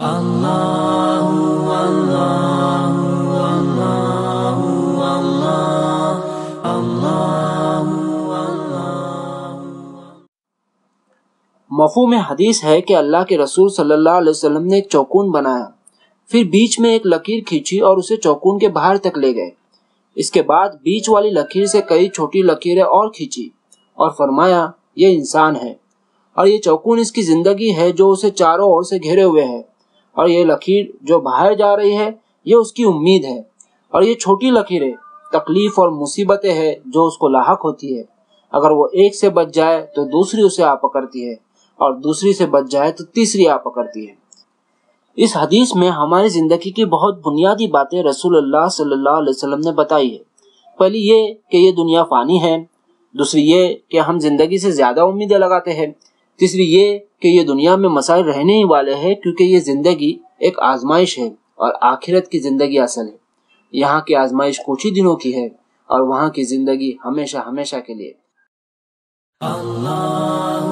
अल्लाहु अल्लाहु अल्लाहु अल्लाह अल्लाहु अल्लाहु। मफ़हूम हदीस है कि अल्लाह के रसूल सल्लल्लाहु अलैहि वसल्लम ने एक चौकून बनाया, फिर बीच में एक लकीर खींची और उसे चौकून के बाहर तक ले गए। इसके बाद बीच वाली लकीर से कई छोटी लकीरें और खींची और फरमाया, ये इंसान है और ये चौकून इसकी जिंदगी है जो उसे चारों ओर से घेरे हुए है, और ये लकीर जो बाहर जा रही है ये उसकी उम्मीद है, और ये छोटी लकीरें तकलीफ और मुसीबतें हैं जो उसको लाहक होती है। अगर वो एक से बच जाए तो दूसरी उसे आ पकड़ती है, और दूसरी से बच जाए तो तीसरी आ पकड़ती है। इस हदीस में हमारी जिंदगी की बहुत बुनियादी बातें रसूलुल्लाह सल्लल्लाहु अलैहि वसल्लम ने बताई है। पहली ये कि ये दुनिया फानी है, दूसरी ये कि हम जिंदगी से ज्यादा उम्मीदें लगाते हैं, तीसरी ये कि ये दुनिया में मसाइल रहने ही वाले हैं क्योंकि ये जिंदगी एक आजमाइश है और आखिरत की जिंदगी असल है। यहाँ की आजमाइश कुछ ही दिनों की है और वहाँ की जिंदगी हमेशा हमेशा के लिए। अल्लाह